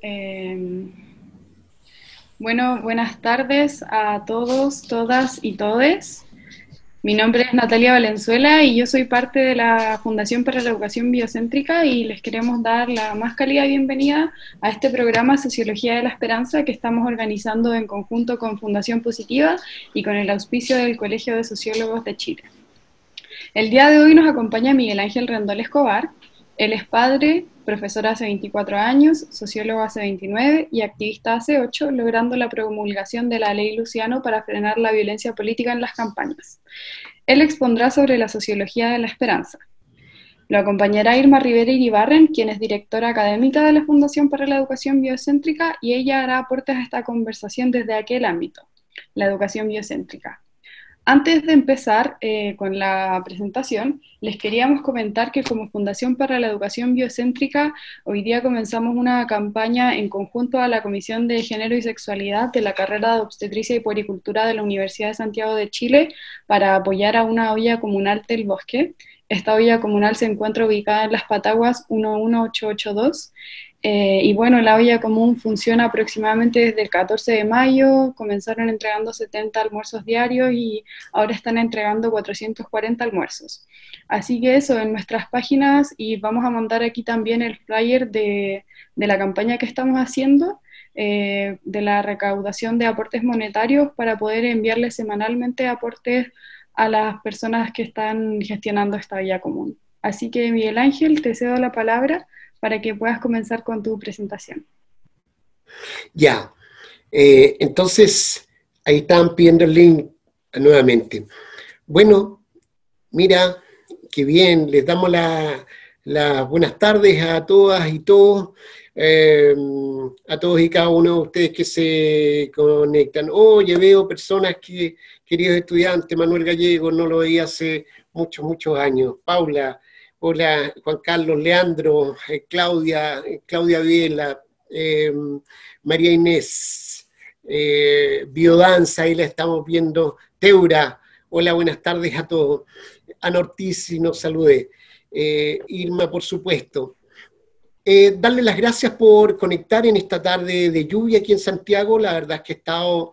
Eh, bueno, buenas tardes a todos, todas y todes. Mi nombre es Natalia Valenzuela y yo soy parte de la Fundación para la Educación Biocéntrica y les queremos dar la más cálida bienvenida a este programa Sociología de la Esperanza que estamos organizando en conjunto con Fundación Positiva y con el auspicio del Colegio de Sociólogos de Chile. El día de hoy nos acompaña Miguel Ángel Rendón Escobar. Él es padre, profesor hace 24 años, sociólogo hace 29 y activista hace 8, logrando la promulgación de la Ley Luciano para frenar la violencia política en las campañas. Él expondrá sobre la sociología de la esperanza. Lo acompañará Irma Rivera Iribarren, quien es directora académica de la Fundación para la Educación Biocéntrica, y ella hará aportes a esta conversación desde aquel ámbito, la educación biocéntrica. Antes de empezar con la presentación, les queríamos comentar que como Fundación para la Educación Biocéntrica, hoy día comenzamos una campaña en conjunto a la Comisión de Género y Sexualidad de la carrera de Obstetricia y Puericultura de la Universidad de Santiago de Chile para apoyar a una olla comunal del bosque. Esta olla comunal se encuentra ubicada en Las Pataguas 11882. Y bueno, la olla común funciona aproximadamente desde el 14 de mayo, comenzaron entregando 70 almuerzos diarios y ahora están entregando 440 almuerzos. Así que eso, en nuestras páginas, y vamos a mandar aquí también el flyer de la campaña que estamos haciendo, de la recaudación de aportes monetarios para poder enviarles semanalmente aportes a las personas que están gestionando esta vía común. Así que Miguel Ángel, te cedo la palabra para que puedas comenzar con tu presentación. Ya, entonces ahí estaban pidiendo el link nuevamente. Bueno, mira, qué bien, les damos las buenas tardes a todas y todos, a todos y cada uno de ustedes que se conectan. Oye, veo personas que, queridos estudiantes, Manuel Gallego, no lo veía hace muchos, muchos años. Paula, hola, Juan Carlos, Leandro, Claudia Viela, María Inés, Biodanza, ahí la estamos viendo, Teura, hola, buenas tardes a todos. Ana Ortiz, si nos saludé. Irma, por supuesto. Darle las gracias por conectar en esta tarde de lluvia aquí en Santiago. La verdad es que he estado,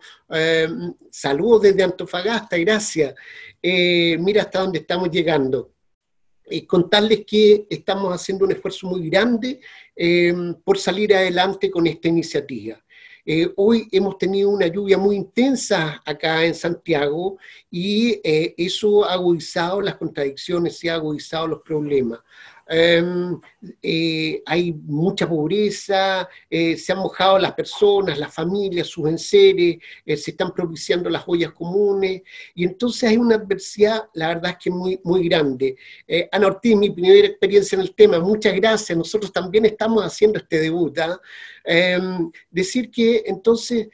saludos desde Antofagasta, gracias. Mira hasta dónde estamos llegando. Contarles que estamos haciendo un esfuerzo muy grande por salir adelante con esta iniciativa. Hoy hemos tenido una lluvia muy intensa acá en Santiago y eso ha agudizado las contradicciones y ha agudizado los problemas. Hay mucha pobreza, se han mojado las personas, las familias, sus enseres, se están propiciando las ollas comunes, y entonces hay una adversidad, la verdad es que muy, muy grande. Ana Ortiz, mi primera experiencia en el tema, muchas gracias, nosotros también estamos haciendo este debut. Decir que entonces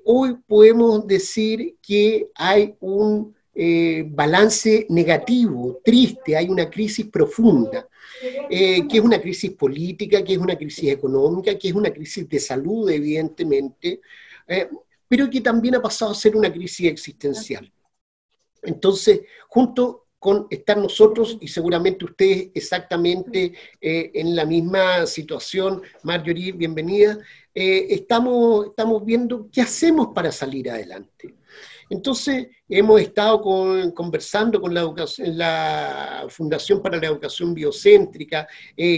hoy podemos decir que hay un balance negativo, triste, hay una crisis profunda. Que es una crisis política, que es una crisis económica, que es una crisis de salud, evidentemente, pero que también ha pasado a ser una crisis existencial. Entonces, junto con estar nosotros y seguramente ustedes exactamente en la misma situación, Marjorie, bienvenida, estamos viendo qué hacemos para salir adelante. Entonces, hemos estado conversando con la Fundación para la Educación Biocéntrica,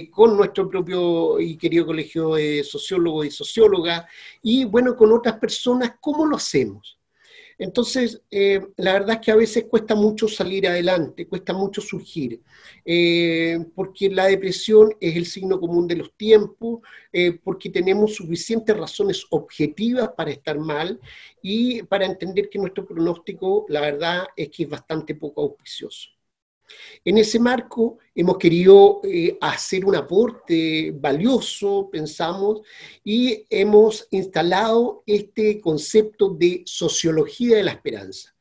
con nuestro propio y querido colegio de sociólogos y sociólogas, y bueno, con otras personas, ¿cómo lo hacemos? Entonces, la verdad es que a veces cuesta mucho salir adelante, cuesta mucho surgir, porque la depresión es el signo común de los tiempos, porque tenemos suficientes razones objetivas para estar mal y para entender que nuestro pronóstico, la verdad, es que es bastante poco auspicioso. En ese marco hemos querido hacer un aporte valioso, pensamos, y hemos instalado este concepto de sociología de la esperanza.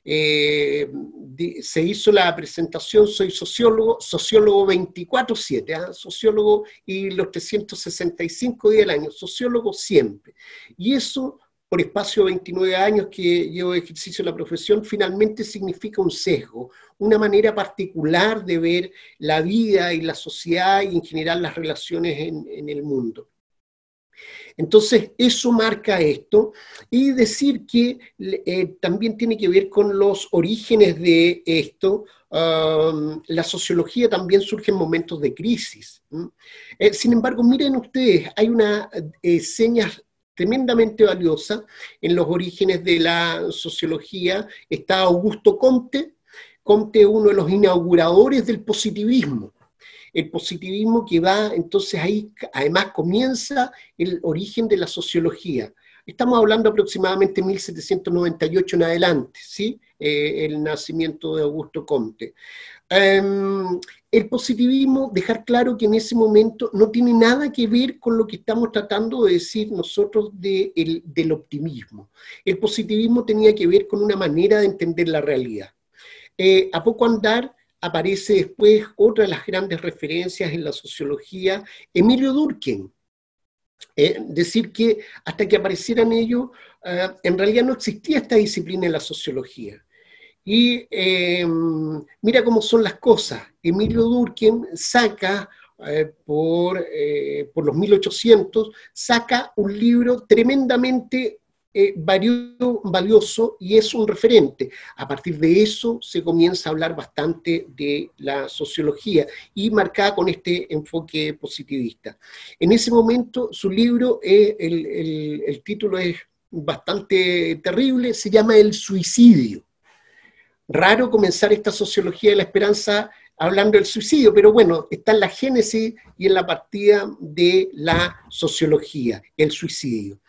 Se hizo la presentación, soy sociólogo 24/7, sociólogo y los 365 días del año, sociólogo siempre. Y eso, por espacio de 29 años que llevo de ejercicio de la profesión, finalmente significa un sesgo, una manera particular de ver la vida y la sociedad y en general las relaciones en el mundo. Entonces, eso marca esto, y decir que también tiene que ver con los orígenes de esto. La sociología también surge en momentos de crisis. Sin embargo, miren ustedes, hay una seña tremendamente valiosa en los orígenes de la sociología. Está Augusto Comte. Comte es uno de los inauguradores del positivismo. El positivismo que va, entonces ahí además comienza el origen de la sociología. Estamos hablando aproximadamente de 1798 en adelante, ¿sí? El nacimiento de Augusto Comte. El positivismo, dejar claro que en ese momento no tiene nada que ver con lo que estamos tratando de decir nosotros del optimismo. El positivismo tenía que ver con una manera de entender la realidad. A poco andar aparece después otra de las grandes referencias en la sociología, Emilio Durkheim. Decir que hasta que aparecieran ellos, en realidad no existía esta disciplina en la sociología. Y mira cómo son las cosas. Emilio Durkheim saca, por los 1800, saca un libro tremendamente valioso, y es un referente. A partir de eso se comienza a hablar bastante de la sociología, y marcada con este enfoque positivista. En ese momento su libro, el título es bastante terrible, se llama El suicidio. Raro comenzar esta sociología de la esperanza hablando del suicidio, pero bueno, está en la génesis y en la partida de la sociología, el suicidio.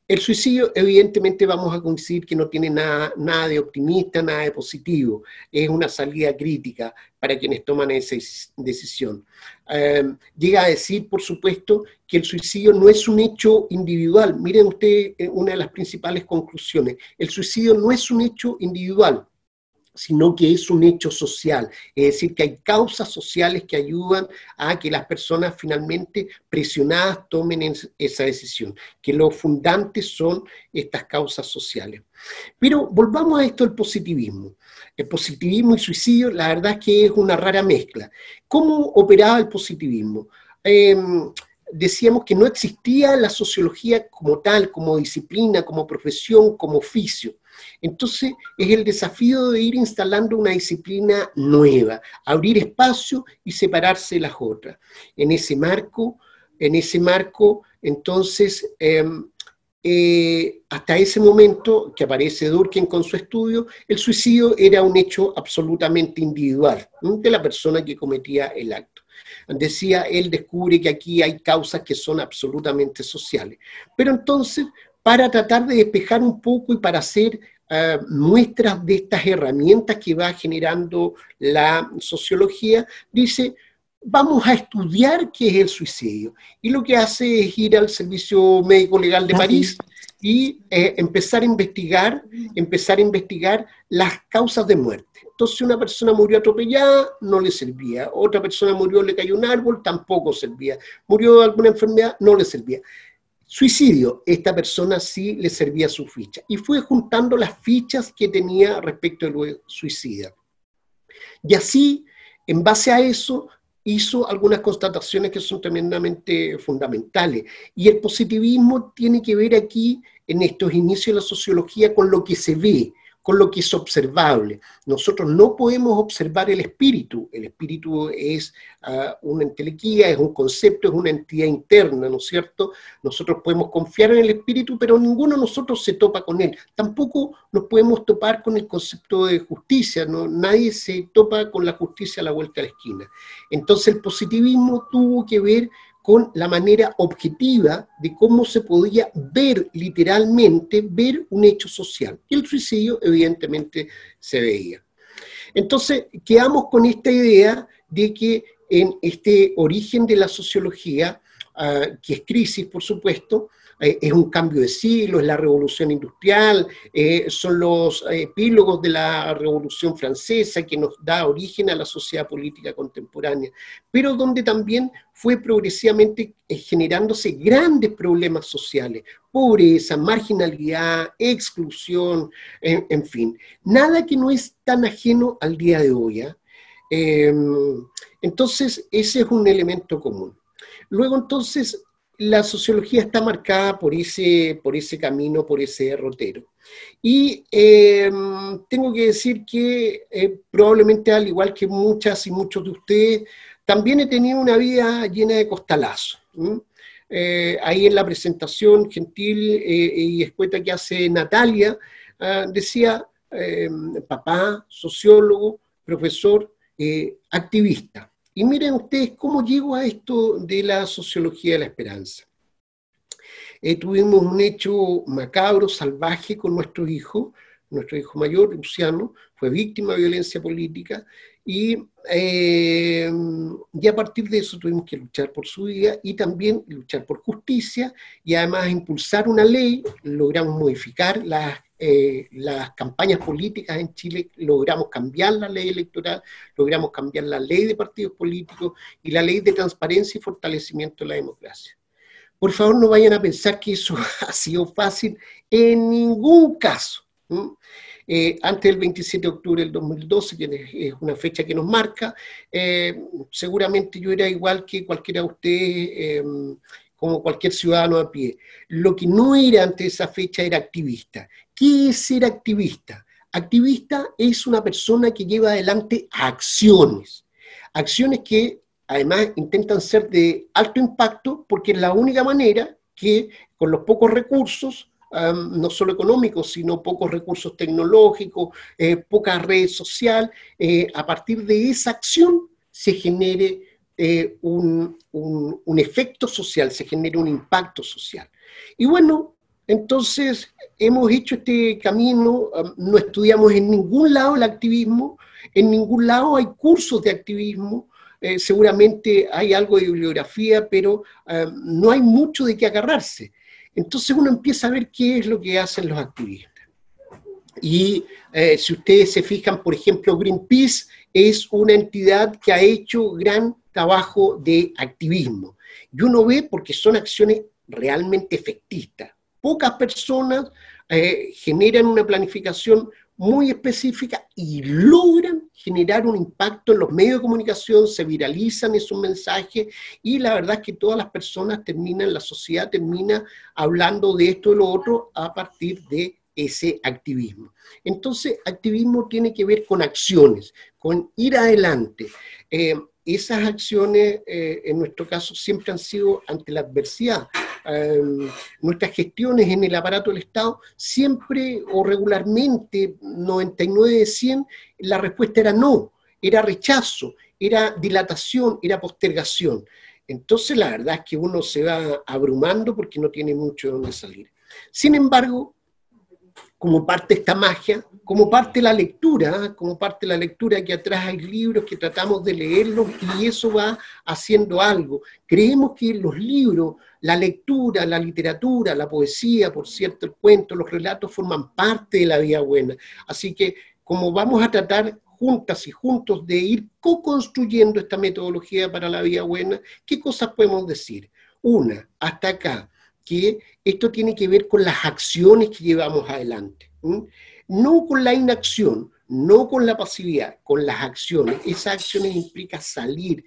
El suicidio, evidentemente, vamos a coincidir que no tiene nada de optimista, nada de positivo. Es una salida crítica para quienes toman esa decisión. Llega a decir, por supuesto, que el suicidio no es un hecho individual. Miren ustedes una de las principales conclusiones. El suicidio no es un hecho individual, sino que es un hecho social, es decir, que hay causas sociales que ayudan a que las personas finalmente presionadas tomen esa decisión, que los fundantes son estas causas sociales. Pero volvamos a esto del positivismo. El positivismo y suicidio, la verdad es que es una rara mezcla. ¿Cómo operaba el positivismo? Decíamos que no existía la sociología como tal, como disciplina, como profesión, como oficio. Entonces es el desafío de ir instalando una disciplina nueva, abrir espacio y separarse de las otras. En ese marco, entonces, hasta ese momento que aparece Durkheim con su estudio, el suicidio era un hecho absolutamente individual, ¿no?, de la persona que cometía el acto. Decía, él descubre que aquí hay causas que son absolutamente sociales. Pero entonces, para tratar de despejar un poco y para hacer muestras de estas herramientas que va generando la sociología, dice, vamos a estudiar qué es el suicidio. Y lo que hace es ir al Servicio Médico Legal de París y empezar a investigar las causas de muerte. Entonces, si una persona murió atropellada, no le servía. Otra persona murió, le cayó un árbol, tampoco servía. Murió de alguna enfermedad, no le servía. Suicidio, esta persona sí le servía su ficha. Y fue juntando las fichas que tenía respecto del suicida. Y así, en base a eso, hizo algunas constataciones que son tremendamente fundamentales. Y el positivismo tiene que ver aquí, en estos inicios de la sociología, con lo que se ve, con lo que es observable. Nosotros no podemos observar el espíritu es una entelequía, es un concepto, es una entidad interna, ¿no es cierto? Nosotros podemos confiar en el espíritu, pero ninguno de nosotros se topa con él. Tampoco nos podemos topar con el concepto de justicia, ¿no? Nadie se topa con la justicia a la vuelta de la esquina. Entonces el positivismo tuvo que ver con la manera objetiva de cómo se podía ver literalmente, ver un hecho social. Y el suicidio, evidentemente, se veía. Entonces, quedamos con esta idea de que en este origen de la sociología, que es crisis, por supuesto, es un cambio de siglo, es la revolución industrial, son los epílogos de la revolución francesa que nos da origen a la sociedad política contemporánea, pero donde también fue progresivamente generándose grandes problemas sociales, pobreza, marginalidad, exclusión, en fin, nada que no es tan ajeno al día de hoy. Entonces, ese es un elemento común. Luego, entonces, la sociología está marcada por ese camino, por ese derrotero. Y tengo que decir que probablemente, al igual que muchas y muchos de ustedes, también he tenido una vida llena de costalazos. Ahí en la presentación gentil y escueta que hace Natalia, decía papá, sociólogo, profesor, activista. Y miren ustedes cómo llego a esto de la sociología de la esperanza. Tuvimos un hecho macabro, salvaje con nuestro hijo mayor, Luciano, fue víctima de violencia política y a partir de eso tuvimos que luchar por su vida y también luchar por justicia y además impulsar una ley, logramos modificar las campañas políticas en Chile, logramos cambiar la ley electoral, logramos cambiar la ley de partidos políticos y la ley de transparencia y fortalecimiento de la democracia. Por favor, no vayan a pensar que eso ha sido fácil en ningún caso. Antes del 27 de octubre del 2012, que es una fecha que nos marca, seguramente yo era igual que cualquiera de ustedes, como cualquier ciudadano a pie. Lo que no era antes de esa fecha era activista. ¿Qué es ser activista? Activista es una persona que lleva adelante acciones que además intentan ser de alto impacto porque es la única manera que con los pocos recursos, no solo económicos, sino pocos recursos tecnológicos, poca red social, a partir de esa acción se genere un efecto social, se genere un impacto social. Y bueno, entonces hemos hecho este camino, no estudiamos en ningún lado el activismo, en ningún lado hay cursos de activismo, seguramente hay algo de bibliografía, pero no hay mucho de qué agarrarse. Entonces uno empieza a ver qué es lo que hacen los activistas. Y si ustedes se fijan, por ejemplo, Greenpeace es una entidad que ha hecho gran trabajo de activismo. Y uno ve porque son acciones realmente efectistas. Pocas personas generan una planificación muy específica y logran generar un impacto en los medios de comunicación, se viralizan esos mensajes y la verdad es que todas las personas terminan, la sociedad termina hablando de esto y lo otro a partir de ese activismo. Entonces, activismo tiene que ver con acciones, con ir adelante. Esas acciones, en nuestro caso, siempre han sido ante la adversidad. Nuestras gestiones en el aparato del Estado, siempre o regularmente, 99 de 100, la respuesta era no, era rechazo, era dilatación, era postergación. Entonces, la verdad es que uno se va abrumando porque no tiene mucho de dónde salir. Sin embargo, como parte de esta magia, como parte de la lectura, que atrás hay libros que tratamos de leerlos y eso va haciendo algo. Creemos que los libros, la lectura, la literatura, la poesía, por cierto, el cuento, los relatos forman parte de la vida buena. Así que como vamos a tratar juntas y juntos de ir co-construyendo esta metodología para la vida buena, ¿qué cosas podemos decir? Una, hasta acá, que esto tiene que ver con las acciones que llevamos adelante, no con la inacción, no con la pasividad, con las acciones. Esas acciones implican salir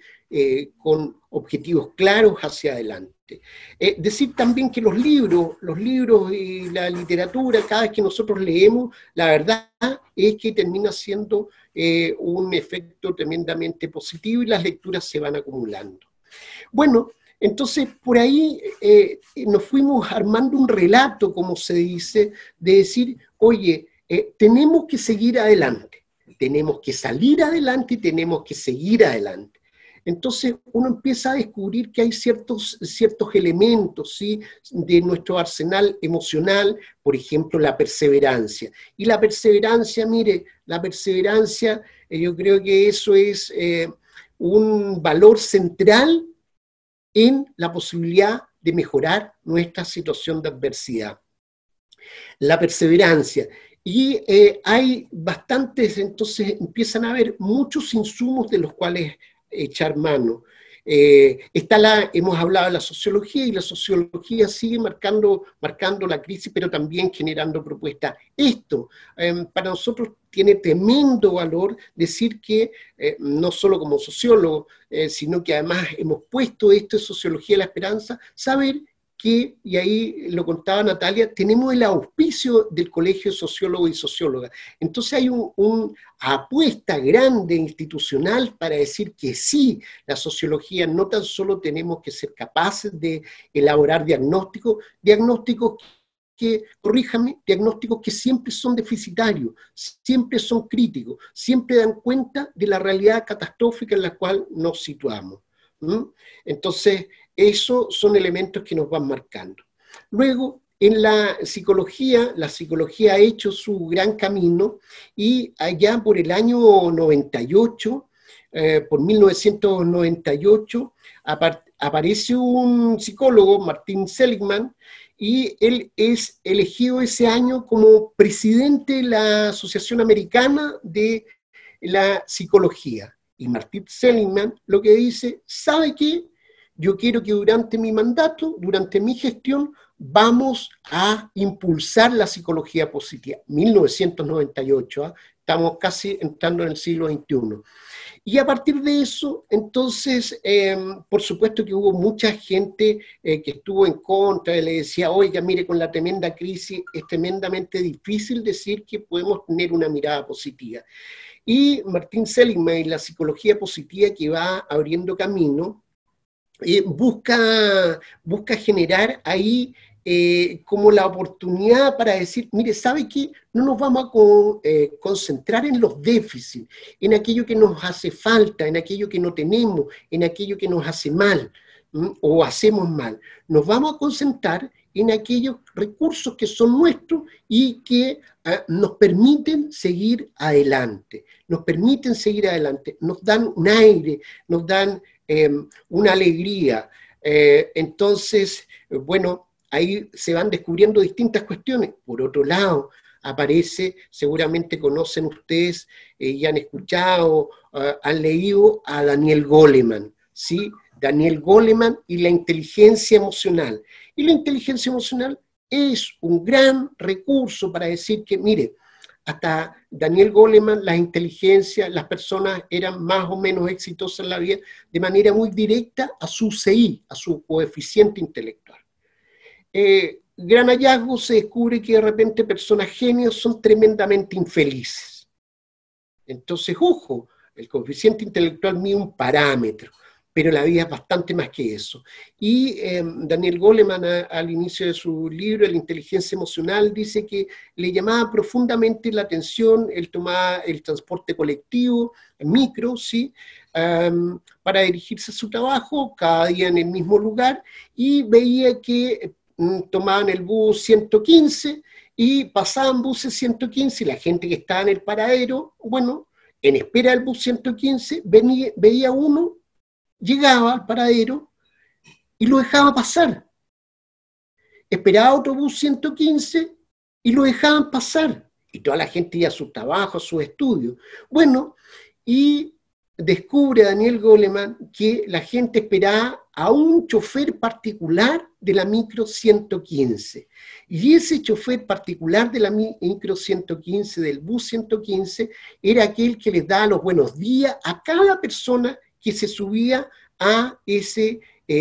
con objetivos claros hacia adelante. Decir también que los libros y la literatura, cada vez que nosotros leemos, la verdad es que termina siendo un efecto tremendamente positivo y las lecturas se van acumulando. Bueno, entonces, por ahí nos fuimos armando un relato, como se dice, de decir, oye, tenemos que seguir adelante, tenemos que salir adelante y tenemos que seguir adelante. Entonces, uno empieza a descubrir que hay ciertos elementos, ¿sí?, de nuestro arsenal emocional, por ejemplo, la perseverancia. Y la perseverancia, mire, yo creo que eso es un valor central en la posibilidad de mejorar nuestra situación de adversidad. La perseverancia. Y hay bastantes, entonces empiezan a haber muchos insumos de los cuales echar mano. Hemos hablado de la sociología, y la sociología sigue marcando la crisis, pero también generando propuestas. Esto, para nosotros, tiene tremendo valor decir que, no solo como sociólogo, sino que además hemos puesto esto en Sociología de la Esperanza, saber que, y ahí lo contaba Natalia, tenemos el auspicio del Colegio de Sociólogos y Sociólogas. Entonces hay una apuesta grande institucional para decir que sí, la sociología no tan solo tenemos que ser capaces de elaborar diagnósticos que, corríjame, diagnósticos que siempre son deficitarios, siempre son críticos, siempre dan cuenta de la realidad catastrófica en la cual nos situamos. Entonces, esos son elementos que nos van marcando. Luego, en la psicología ha hecho su gran camino, y allá por el año 98, por 1998, aparece un psicólogo, Martin Seligman, y él es elegido ese año como presidente de la Asociación Americana de la Psicología. Y Martin Seligman lo que dice, ¿sabe qué? Yo quiero que durante mi mandato, durante mi gestión, vamos a impulsar la psicología positiva. 1998, estamos casi entrando en el siglo XXI. Y a partir de eso, entonces, por supuesto que hubo mucha gente que estuvo en contra, y le decía, oiga, mire, con la tremenda crisis es tremendamente difícil decir que podemos tener una mirada positiva. Y Martin Seligman y la psicología positiva, que va abriendo camino, busca generar ahí como la oportunidad para decir, mire, ¿sabe qué? No nos vamos a concentrar en los déficits, en aquello que nos hace falta, en aquello que no tenemos, en aquello que nos hace mal, o hacemos mal. Nos vamos a concentrar en aquellos recursos que son nuestros y que nos permiten seguir adelante, nos dan un aire, nos dan una alegría. Entonces, bueno, ahí se van descubriendo distintas cuestiones. Por otro lado, aparece, seguramente conocen ustedes y han escuchado, han leído a Daniel Goleman, ¿sí? Daniel Goleman y la inteligencia emocional. Y la inteligencia emocional es un gran recurso para decir que, mire, hasta Daniel Goleman, las inteligencias, las personas eran más o menos exitosas en la vida de manera muy directa a su CI, a su coeficiente intelectual. Gran hallazgo, se descubre que de repente personas genios son tremendamente infelices. Entonces, ojo, el coeficiente intelectual mide un parámetro, pero la vida es bastante más que eso. Y Daniel Goleman, al inicio de su libro, La inteligencia emocional, dice que le llamaba profundamente la atención el tomar el transporte colectivo, micro, ¿sí? Para dirigirse a su trabajo, cada día en el mismo lugar, y veía que tomaban el bus 115 y pasaban buses 115, y la gente que estaba en el paradero, bueno, en espera del bus 115, veía uno, llegaba al paradero y lo dejaba pasar. Esperaba otro bus 115 y lo dejaban pasar. Y toda la gente iba a su trabajo, a sus estudios. Bueno, y descubre Daniel Goleman que la gente esperaba a un chofer particular de la micro 115. Y ese chofer particular de la micro 115, del bus 115, era aquel que les daba los buenos días a cada persona que se subía a ese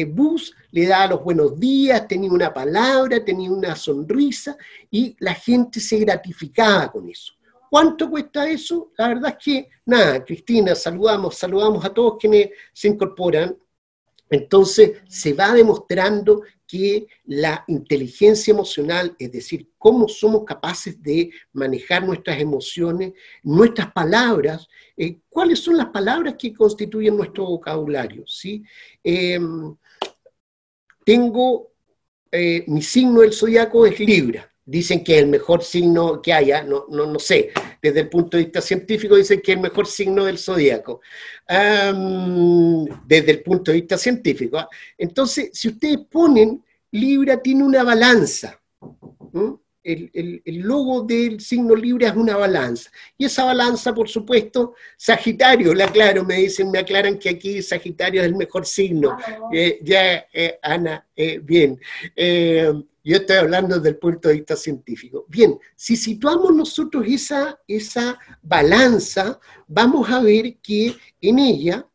bus, le daba los buenos días, tenía una palabra, tenía una sonrisa, y la gente se gratificaba con eso. ¿Cuánto cuesta eso? La verdad es que, nada, Cristina, saludamos a todos quienes se incorporan. Entonces, se va demostrando que la inteligencia emocional, es decir, cómo somos capaces de manejar nuestras emociones, nuestras palabras, cuáles son las palabras que constituyen nuestro vocabulario, ¿sí? Mi signo del zodiaco es Libra. Dicen que es el mejor signo que haya, no sé, desde el punto de vista científico dicen que es el mejor signo del zodiaco, desde el punto de vista científico. Entonces, si ustedes ponen, Libra tiene una balanza, el logo del signo Libra es una balanza. Y esa balanza, por supuesto, Sagitario, la aclaro, me aclaran que aquí Sagitario es el mejor signo. Ana, bien. Yo estoy hablando desde el punto de vista científico. Bien, si situamos nosotros esa balanza, vamos a ver que en ella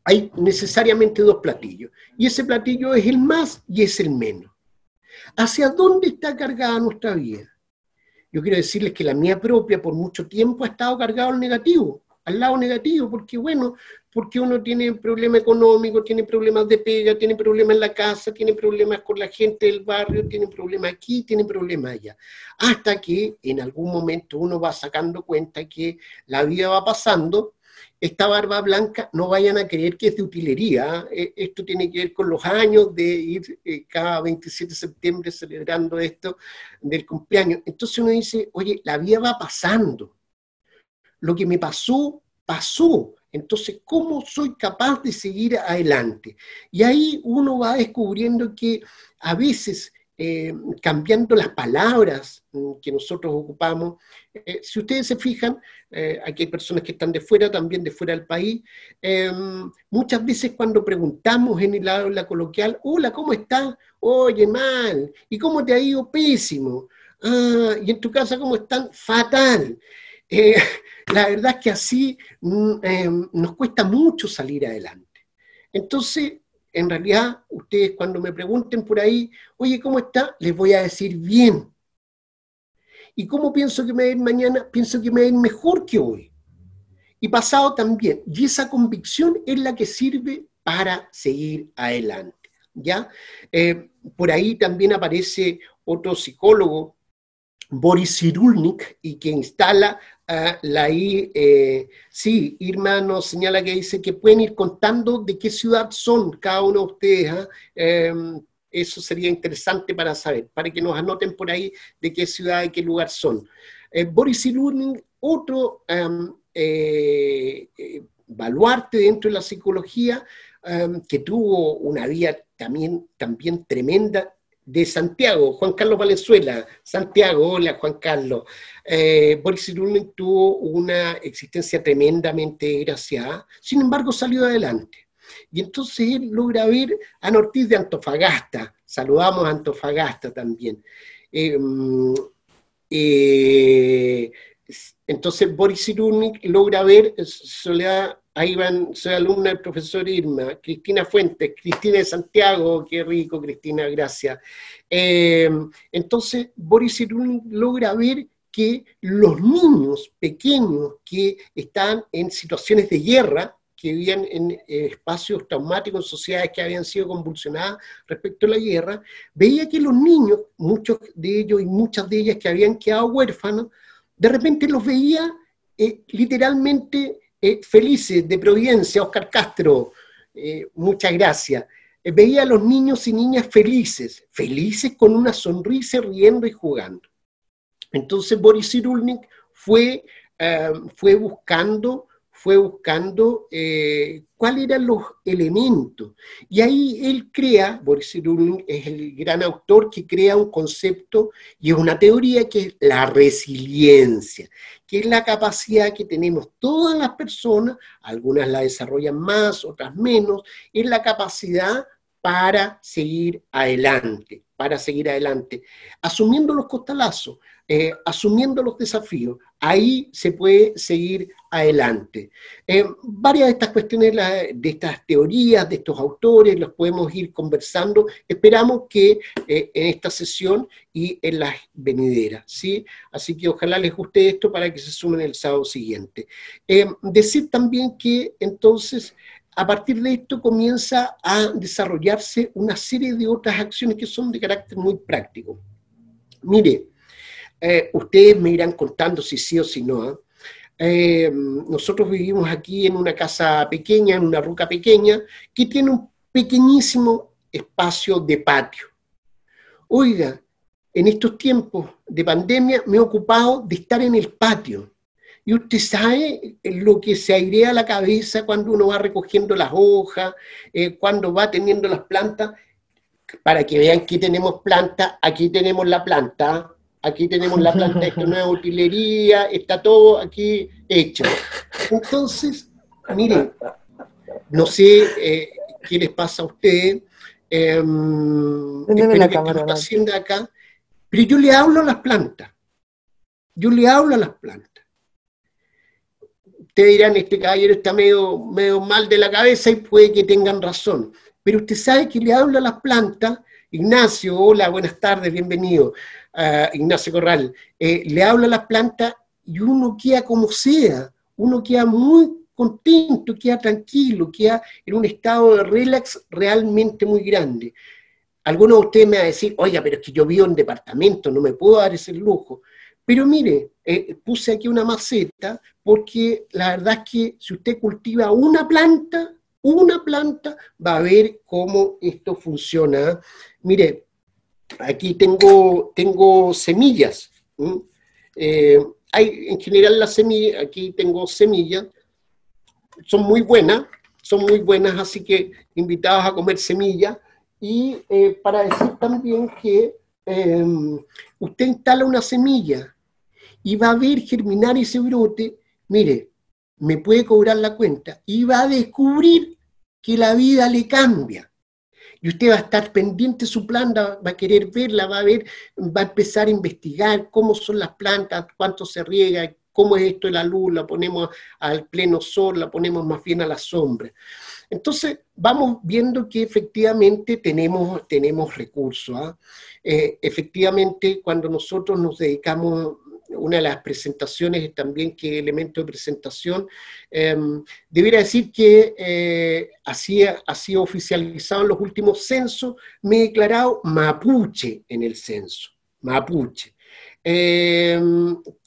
hay necesariamente dos platillos. Y ese platillo es el más y es el menos. ¿Hacia dónde está cargada nuestra vida? Yo quiero decirles que la mía propia por mucho tiempo ha estado cargado al negativo, al lado negativo, porque bueno, porque uno tiene problemas económicos, tiene problemas de pega, tiene problemas en la casa, tiene problemas con la gente del barrio, tiene problemas aquí, tiene problemas allá. Hasta que en algún momento uno va sacando cuenta que la vida va pasando. Esta barba blanca no vayan a creer que es de utilería, esto tiene que ver con los años de ir cada 27 de septiembre celebrando esto del cumpleaños. Entonces uno dice, oye, la vida va pasando, lo que me pasó, pasó, entonces ¿cómo soy capaz de seguir adelante? Y ahí uno va descubriendo que a veces cambiando las palabras que nosotros ocupamos. Si ustedes se fijan, aquí hay personas que están de fuera, también de fuera del país, muchas veces cuando preguntamos en el aula coloquial, hola, ¿cómo estás? Oye, mal. ¿Y cómo te ha ido? Pésimo. Ah, ¿y en tu casa cómo están? Fatal. Eh, la verdad es que así nos cuesta mucho salir adelante. Entonces, en realidad, ustedes cuando me pregunten por ahí, oye, ¿cómo está? Les voy a decir bien. ¿Y cómo pienso que me va a ir mañana? Pienso que me va a ir mejor que hoy. Y pasado también. Y esa convicción es la que sirve para seguir adelante. ¿Ya? Por ahí también aparece otro psicólogo, Boris Cyrulnik, y que instala la I, sí, Irma nos señala que dice que pueden ir contando de qué ciudad son cada uno de ustedes. Eso sería interesante para saber, para que nos anoten por ahí de qué ciudad y qué lugar son. Boris Cyrulnik, otro baluarte dentro de la psicología, que tuvo una vida también tremenda, de Santiago, Juan Carlos Valenzuela. Santiago, hola Juan Carlos. Boris Cyrulnik tuvo una existencia tremendamente desgraciada, sin embargo salió adelante. Y entonces él logra ver a Ortiz de Antofagasta, saludamos a Antofagasta también. Entonces Boris Cyrulnik logra ver, Soledad, ahí van, soy alumna del profesor Irma, Cristina Fuentes, Cristina de Santiago, qué rico Cristina, gracias. Entonces Boris Cyrulnik logra ver que los niños pequeños que están en situaciones de guerra, que vivían en espacios traumáticos, en sociedades que habían sido convulsionadas respecto a la guerra, veía que los niños, muchos de ellos y muchas de ellas que habían quedado huérfanos, de repente los veía literalmente felices, de Providencia, Oscar Castro, muchas gracias. Veía a los niños y niñas felices, felices con una sonrisa, riendo y jugando. Entonces Boris Cyrulnik fue buscando cuáles eran los elementos. Y ahí él crea, Boris Cyrulnik es el gran autor que crea un concepto y es una teoría que es la resiliencia, que es la capacidad que tenemos todas las personas, algunas la desarrollan más, otras menos, es la capacidad para seguir adelante, asumiendo los costalazos, asumiendo los desafíos, ahí se puede seguir adelante. Varias de estas cuestiones, de estas teorías, de estos autores, los podemos ir conversando, esperamos que en esta sesión y en las venideras, ¿sí? Así que ojalá les guste esto para que se sumen el sábado siguiente. Decir también que entonces, a partir de esto comienza a desarrollarse una serie de otras acciones que son de carácter muy práctico. Mire, ustedes me irán contando si sí o si no. Nosotros vivimos aquí en una casa pequeña, en una ruca pequeña, que tiene un pequeñísimo espacio de patio. Oiga, en estos tiempos de pandemia me he ocupado de estar en el patio. Y usted sabe lo que se airea la cabeza cuando uno va recogiendo las hojas, cuando va teniendo las plantas. Para que vean que tenemos planta, aquí tenemos la planta, aquí tenemos la planta de nueva utilería, está todo aquí hecho. Entonces, mire, no sé qué les pasa a ustedes, Préndeme la espero que cámara, estén Nacho. haciendo acá, pero yo le hablo a las plantas, yo le hablo a las plantas. Ustedes dirán, este caballero está medio mal de la cabeza y puede que tengan razón, pero usted sabe que le hablo a las plantas. Ignacio, hola, buenas tardes, bienvenido, Ignacio Corral, le hablo a las plantas y uno queda como sea, uno queda muy contento, queda tranquilo, queda en un estado de relax realmente muy grande. Algunos de ustedes me van a decir, oiga, pero es que yo vivo en departamento, no me puedo dar ese lujo. Pero mire, puse aquí una maceta porque la verdad es que si usted cultiva una planta, va a ver cómo esto funciona. Mire, aquí tengo semillas. Hay en general las semillas, aquí tengo semillas, son muy buenas, así que invitados a comer semillas. Y para decir también que usted instala una semilla y va a ver germinar ese brote, mire, me puede cobrar la cuenta y va a descubrir que la vida le cambia. Y usted va a estar pendiente de su planta, va a querer verla, va a empezar a investigar cómo son las plantas, cuánto se riega, cómo es esto de la luz, la ponemos al pleno sol, la ponemos más bien a la sombra. Entonces, vamos viendo que efectivamente tenemos recursos. Efectivamente, cuando nosotros nos dedicamos, una de las presentaciones también, que elemento de presentación, debiera decir que así ha sido oficializado en los últimos censos, me he declarado mapuche en el censo, mapuche. Que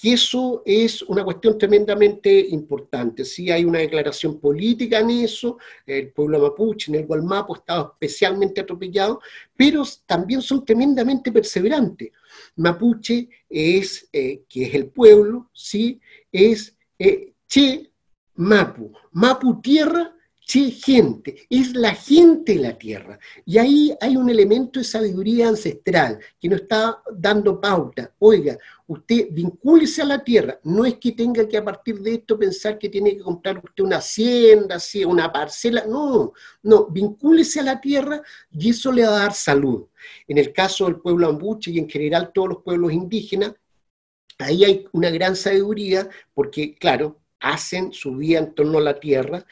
eso es una cuestión tremendamente importante. Sí, hay una declaración política en eso, el pueblo mapuche en el Gualmapo ha estado especialmente atropellado, pero también son tremendamente perseverantes. Mapuche es, que es el pueblo, ¿sí? Es che mapu, mapu tierra, che gente, es la gente de la tierra. Y ahí hay un elemento de sabiduría ancestral que nos está dando pauta. Oiga, usted vincúlese a la tierra, no es que tenga que a partir de esto pensar que tiene que comprar usted una hacienda, una parcela, no, vincúlese a la tierra y eso le va a dar salud. En el caso del pueblo ambuche y en general todos los pueblos indígenas, ahí hay una gran sabiduría porque, claro, hacen su vida en torno a la tierra,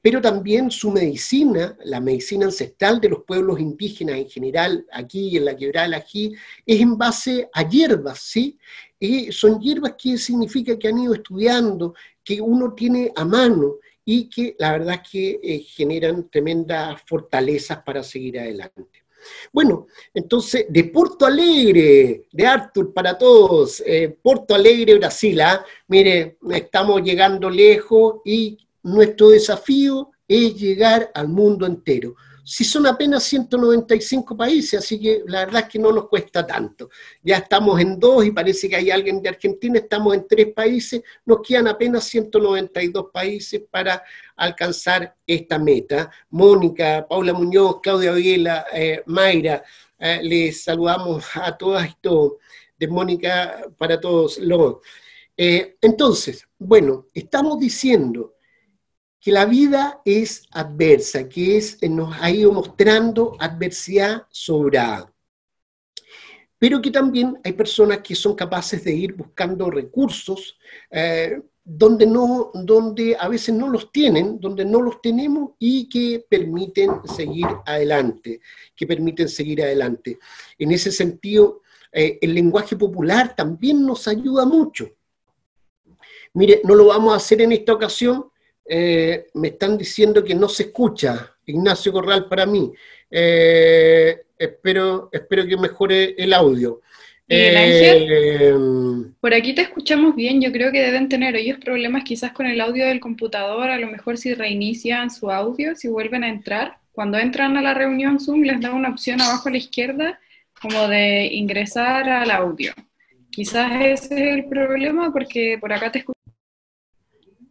pero también su medicina, la medicina ancestral de los pueblos indígenas en general, aquí en la Quebrada del Ají, es en base a hierbas, ¿sí? Son hierbas que significa que han ido estudiando, que uno tiene a mano y que la verdad es que generan tremendas fortalezas para seguir adelante. Bueno, entonces, de Porto Alegre, de Arthur para todos, Porto Alegre, Brasil, mire, estamos llegando lejos y nuestro desafío es llegar al mundo entero. Si son apenas 195 países, así que la verdad es que no nos cuesta tanto. Ya estamos en 2 y parece que hay alguien de Argentina, estamos en 3 países, nos quedan apenas 192 países para alcanzar esta meta. Mónica, Paula Muñoz, Claudia Viguela, Mayra, les saludamos a todas y todos, de Mónica para todos. Entonces, bueno, estamos diciendo que la vida es adversa, que nos ha ido mostrando adversidad sobrada. Pero que también hay personas que son capaces de ir buscando recursos donde a veces no los tienen, donde no los tenemos y que permiten seguir adelante, En ese sentido, el lenguaje popular también nos ayuda mucho. Mire, no lo vamos a hacer en esta ocasión. Me están diciendo que no se escucha, Ignacio Corral, para mí. Espero que mejore el audio. Miguel Ángel, por aquí te escuchamos bien. Yo creo que deben tener ellos problemas quizás con el audio del computador. A lo mejor si reinician su audio, si vuelven a entrar. Cuando entran a la reunión Zoom les da una opción abajo a la izquierda como de ingresar al audio. Quizás ese es el problema porque por acá te escucho.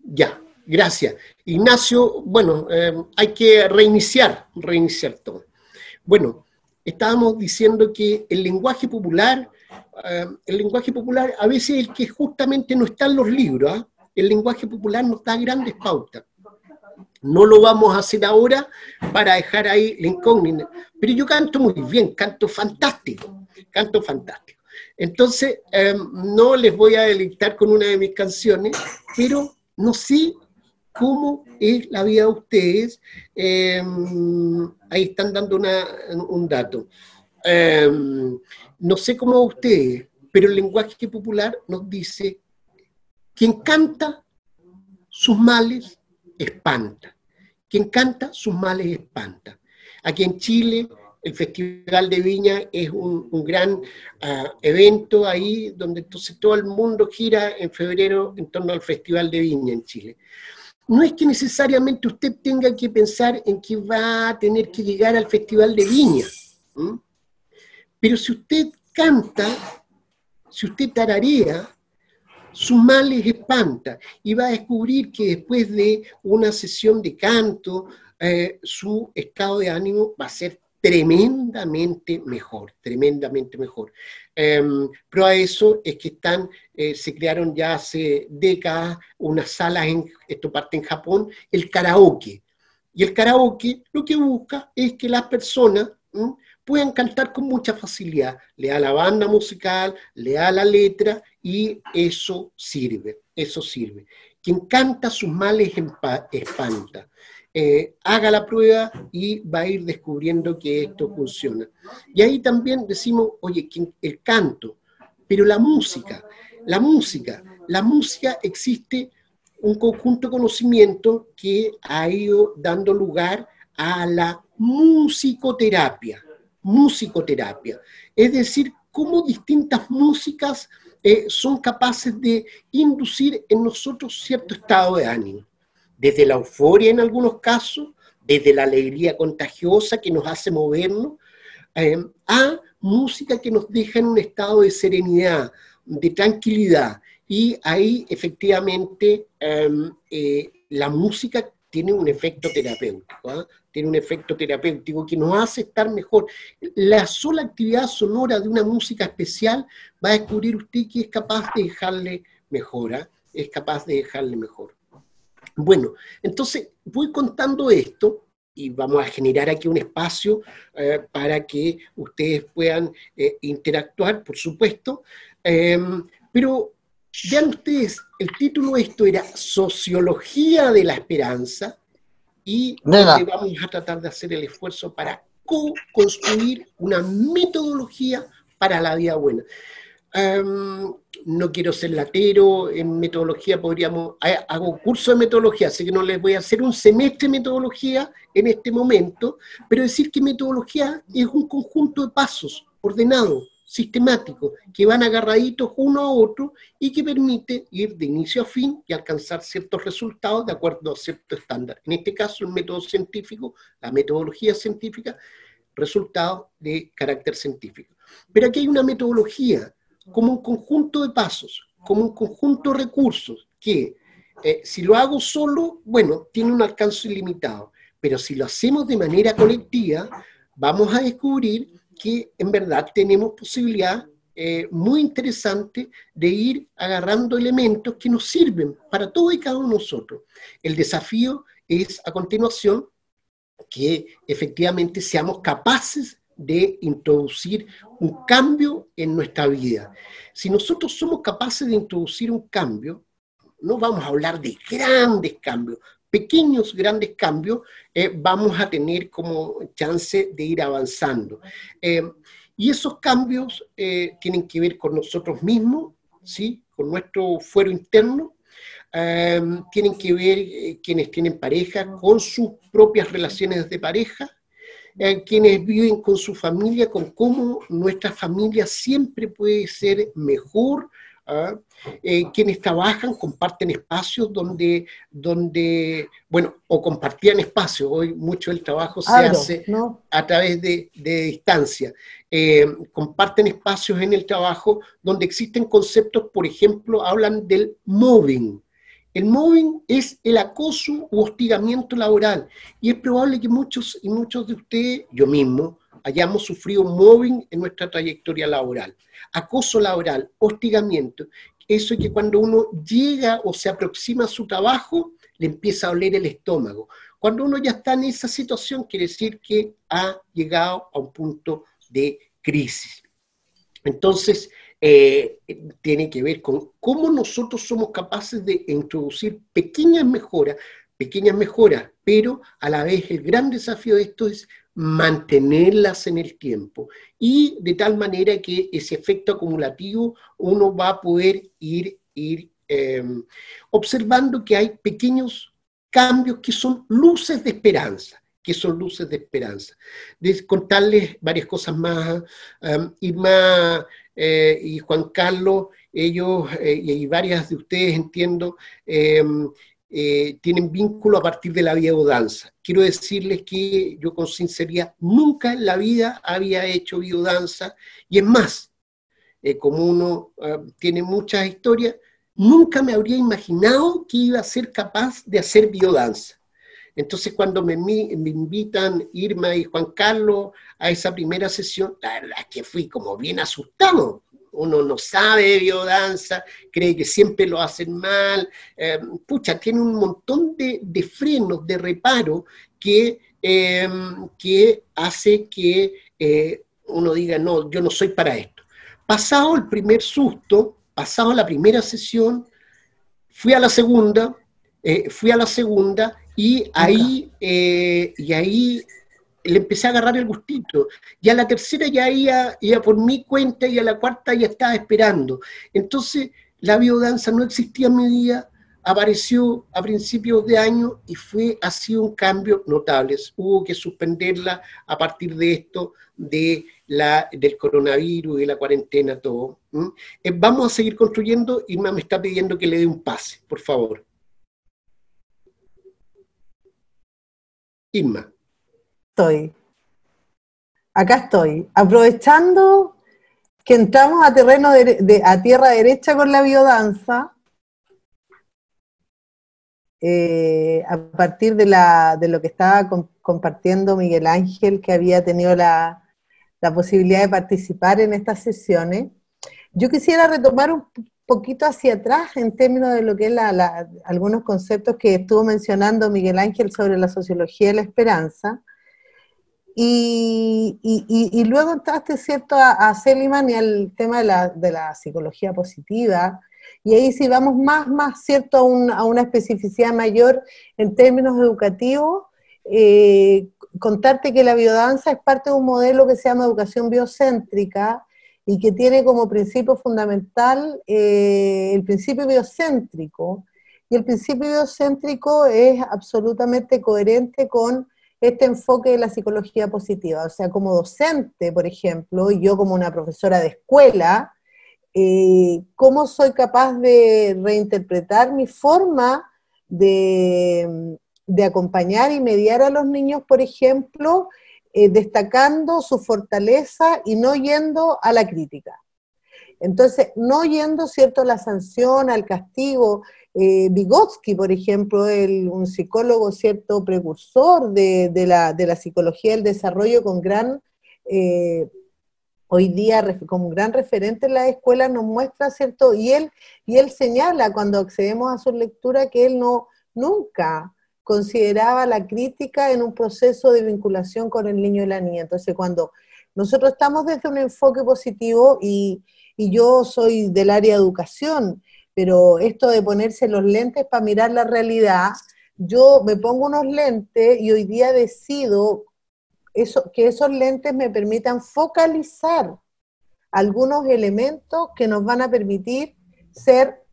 Ya. Gracias. Ignacio, bueno, hay que reiniciar todo. Bueno, estábamos diciendo que el lenguaje popular el lenguaje popular a veces el que justamente no está en los libros, ¿ah? El lenguaje popular nos da grandes pautas. No lo vamos a hacer ahora para dejar ahí la incógnita, pero yo canto muy bien, canto fantástico, canto fantástico. Entonces, no les voy a deleitar con una de mis canciones, pero no sé cómo es la vida de ustedes. Ahí están dando un dato. No sé cómo ustedes, pero el lenguaje popular nos dice: quien canta sus males espanta. Quien canta sus males espanta. Aquí en Chile, el Festival de Viña es un gran evento ahí, donde entonces todo el mundo gira en febrero en torno al Festival de Viña en Chile. No es que necesariamente usted tenga que pensar en que va a tener que llegar al Festival de Viña, ¿m? Pero si usted canta, si usted tararea, sus males espanta, y va a descubrir que después de una sesión de canto, su estado de ánimo va a ser tremendamente mejor, tremendamente mejor. Prueba de eso es que se crearon ya hace décadas unas salas, esto parte en Japón, el karaoke. Y el karaoke lo que busca es que las personas puedan cantar con mucha facilidad. Le da la banda musical, le da la letra, y eso sirve, eso sirve. Quien canta sus males espanta. Haga la prueba y va a ir descubriendo que esto funciona. Y ahí también decimos, oye, el canto, pero la música existe un conjunto de conocimiento que ha ido dando lugar a la musicoterapia. Es decir, cómo distintas músicas son capaces de inducir en nosotros cierto estado de ánimo. Desde la euforia en algunos casos, desde la alegría contagiosa que nos hace movernos, a música que nos deja en un estado de serenidad, de tranquilidad. Y ahí efectivamente la música tiene un efecto terapéutico, ¿eh? Tiene un efecto terapéutico que nos hace estar mejor. La sola actividad sonora de una música especial va a descubrir usted que es capaz de dejarle mejor, ¿eh? Es capaz de dejarle mejor. Bueno, entonces voy contando esto y vamos a generar aquí un espacio para que ustedes puedan interactuar, por supuesto, pero vean ustedes, el título de esto era Sociología de la Esperanza, y donde vamos a tratar de hacer el esfuerzo para co-construir una metodología para la vida buena. No quiero ser latero, en metodología hago curso de metodología, así que no les voy a hacer un semestre de metodología en este momento, pero decir que metodología es un conjunto de pasos ordenados, sistemáticos, que van agarraditos uno a otro y que permite ir de inicio a fin y alcanzar ciertos resultados de acuerdo a cierto estándar. En este caso, el método científico, la metodología científica, resultados de carácter científico. Pero aquí hay una metodología como un conjunto de pasos, como un conjunto de recursos que, si lo hago solo, bueno, tiene un alcance ilimitado, pero si lo hacemos de manera colectiva, vamos a descubrir que en verdad tenemos posibilidad muy interesante de ir agarrando elementos que nos sirven para todo y cada uno de nosotros. El desafío es, a continuación, que efectivamente seamos capaces de introducir un cambio en nuestra vida. Si nosotros somos capaces de introducir un cambio, no vamos a hablar de grandes cambios, pequeños, grandes cambios, vamos a tener como chance de ir avanzando. Y esos cambios tienen que ver con nosotros mismos, ¿sí? Con nuestro fuero interno, tienen que ver quienes tienen pareja con sus propias relaciones de pareja, quienes viven con su familia, con cómo nuestra familia siempre puede ser mejor, quienes trabajan, comparten espacios donde, bueno, o compartían espacios, hoy mucho del trabajo se hace a través de distancia, comparten espacios en el trabajo donde existen conceptos, por ejemplo, hablan del mobbing. El mobbing es el acoso u hostigamiento laboral, y es probable que muchos y muchos de ustedes, yo mismo, hayamos sufrido mobbing en nuestra trayectoria laboral, acoso laboral, hostigamiento, eso que cuando uno llega o se aproxima a su trabajo, le empieza a oler el estómago. Cuando uno ya está en esa situación, quiere decir que ha llegado a un punto de crisis. Entonces, tiene que ver con cómo nosotros somos capaces de introducir pequeñas mejoras, pero a la vez el gran desafío de esto es mantenerlas en el tiempo y de tal manera que ese efecto acumulativo uno va a poder ir observando que hay pequeños cambios que son luces de esperanza, De contarles varias cosas más, Irma y Juan Carlos, ellos y varias de ustedes, entiendo, tienen vínculo a partir de la biodanza. Quiero decirles que yo con sinceridad nunca en la vida había hecho biodanza, y es más, como uno tiene muchas historias, nunca me habría imaginado que iba a ser capaz de hacer biodanza. Entonces, cuando me invitan Irma y Juan Carlos a esa primera sesión, la verdad es que fui como bien asustado. Uno no sabe de biodanza, cree que siempre lo hacen mal, tiene un montón de frenos, de reparo, que hace que uno diga, no, yo no soy para esto. Pasado el primer susto, pasado la primera sesión, fui a la segunda, y ahí le empecé a agarrar el gustito. Y a la tercera ya iba por mi cuenta, y a la cuarta ya estaba esperando. Entonces, la biodanza no existía en mi vida, apareció a principios de año y ha sido un cambio notable. Hubo que suspenderla a partir de esto, del coronavirus y la cuarentena, todo. Vamos a seguir construyendo. Irma me está pidiendo que le dé un pase, por favor. Irma. Acá estoy, aprovechando que entramos a a tierra derecha con la biodanza, a partir de lo que estaba compartiendo Miguel Ángel, que había tenido la posibilidad de participar en estas sesiones. Yo quisiera retomar un poquito hacia atrás en términos de lo que es algunos conceptos que estuvo mencionando Miguel Ángel sobre la sociología de la esperanza. Y luego entraste, ¿cierto?, a Seligman y al tema de la psicología positiva, y ahí sí vamos más ¿cierto?, a una especificidad mayor en términos educativos, contarte que la biodanza es parte de un modelo que se llama educación biocéntrica, y que tiene como principio fundamental el principio biocéntrico, y el principio biocéntrico es absolutamente coherente con este enfoque de la psicología positiva. O sea, como docente, por ejemplo, y yo como una profesora de escuela, ¿cómo soy capaz de reinterpretar mi forma de acompañar y mediar a los niños, por ejemplo, destacando su fortaleza y no yendo a la crítica? Entonces, no yendo, ¿cierto?, a la sanción, al castigo. Vygotsky, por ejemplo, un psicólogo, ¿cierto?, precursor de la psicología del desarrollo, hoy día como un gran referente en la escuela, nos muestra, ¿cierto?, y él señala cuando accedemos a su lectura que él nunca consideraba la crítica en un proceso de vinculación con el niño y la niña. Entonces, cuando nosotros estamos desde un enfoque positivo, y yo soy del área de educación, pero esto de ponerse los lentes para mirar la realidad, yo me pongo unos lentes y hoy día decido que esos lentes me permitan focalizar algunos elementos que nos van a permitir ser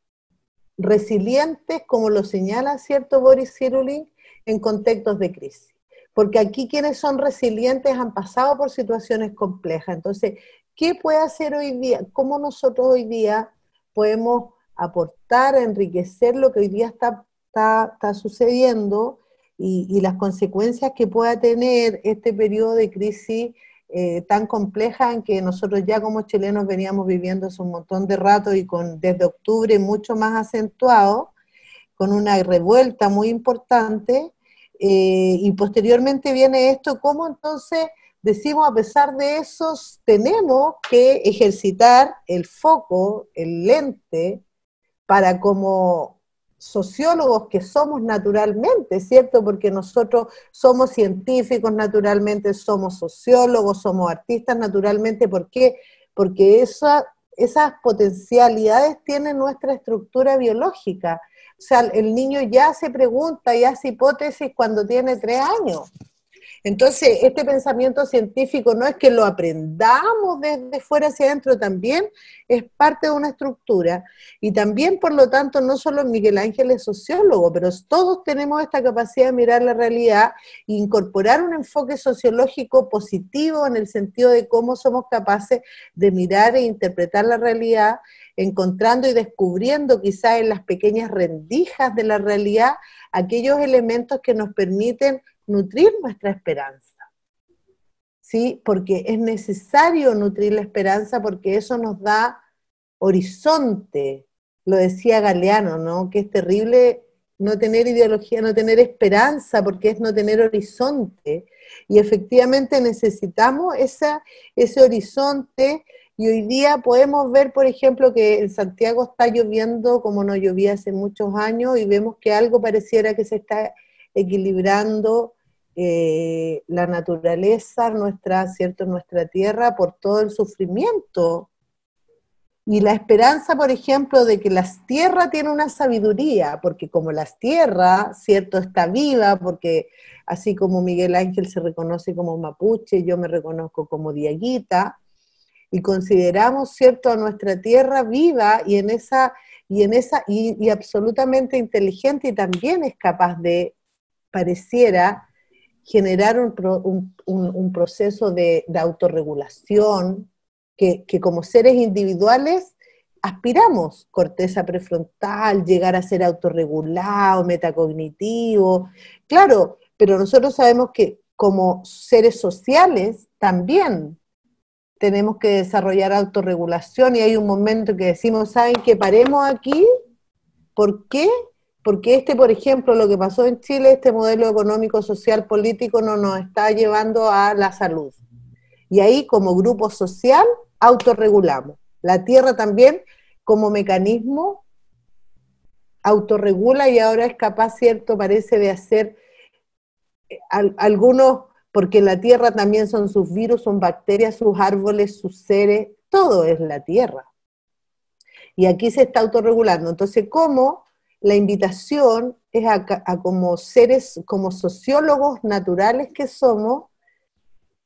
resilientes, como lo señala, ¿cierto?, Boris Cyrulnik, en contextos de crisis. Porque aquí quienes son resilientes han pasado por situaciones complejas. Entonces, ¿qué puede hacer hoy día? ¿Cómo nosotros hoy día podemos aportar, enriquecer lo que hoy día está sucediendo y las consecuencias que pueda tener este periodo de crisis tan compleja, en que nosotros ya como chilenos veníamos viviendo hace un montón de rato, y desde octubre mucho más acentuado, con una revuelta muy importante, y posteriormente viene esto? ¿Cómo entonces decimos, a pesar de eso, tenemos que ejercitar el foco, el lente, para como sociólogos que somos naturalmente, ¿cierto? Porque nosotros somos científicos naturalmente, somos sociólogos, somos artistas naturalmente. ¿Por qué? Porque esas potencialidades tienen nuestra estructura biológica. O sea, el niño ya se pregunta y hace hipótesis cuando tiene 3 años. Entonces, este pensamiento científico no es que lo aprendamos desde fuera hacia adentro, también es parte de una estructura. Y también, por lo tanto, no solo Miguel Ángel es sociólogo, pero todos tenemos esta capacidad de mirar la realidad e incorporar un enfoque sociológico positivo en el sentido de cómo somos capaces de mirar e interpretar la realidad, encontrando y descubriendo quizás en las pequeñas rendijas de la realidad aquellos elementos que nos permiten nutrir nuestra esperanza, ¿sí? Porque es necesario nutrir la esperanza porque eso nos da horizonte. Lo decía Galeano, ¿no? Que es terrible no tener ideología, no tener esperanza, porque es no tener horizonte. Y efectivamente necesitamos ese horizonte, y hoy día podemos ver, por ejemplo, que en Santiago está lloviendo como no llovía hace muchos años, y vemos que algo pareciera que se está equilibrando la naturaleza, ¿cierto? Nuestra tierra, por todo el sufrimiento. Y la esperanza, por ejemplo, de que las tierras tienen una sabiduría, porque como las tierras, ¿cierto?, está viva, porque así como Miguel Ángel se reconoce como mapuche, yo me reconozco como diaguita, y consideramos, ¿cierto?, a nuestra tierra viva y absolutamente inteligente, y también es capaz de, pareciera, generar un proceso de autorregulación que como seres individuales aspiramos: corteza prefrontal, llegar a ser autorregulado, metacognitivo, claro, pero nosotros sabemos que como seres sociales también tenemos que desarrollar autorregulación, y hay un momento que decimos, ¿saben qué? Paremos aquí. ¿Por qué? Porque por ejemplo, lo que pasó en Chile, este modelo económico, social, político, no nos está llevando a la salud. Y ahí, como grupo social, autorregulamos. La tierra también, como mecanismo, autorregula, y ahora es capaz, ¿cierto?, parece, de hacer algunos, porque la tierra también son sus virus, son bacterias, sus árboles, sus seres, todo es la tierra. Y aquí se está autorregulando. Entonces, ¿cómo? La invitación es a como seres, como sociólogos naturales que somos,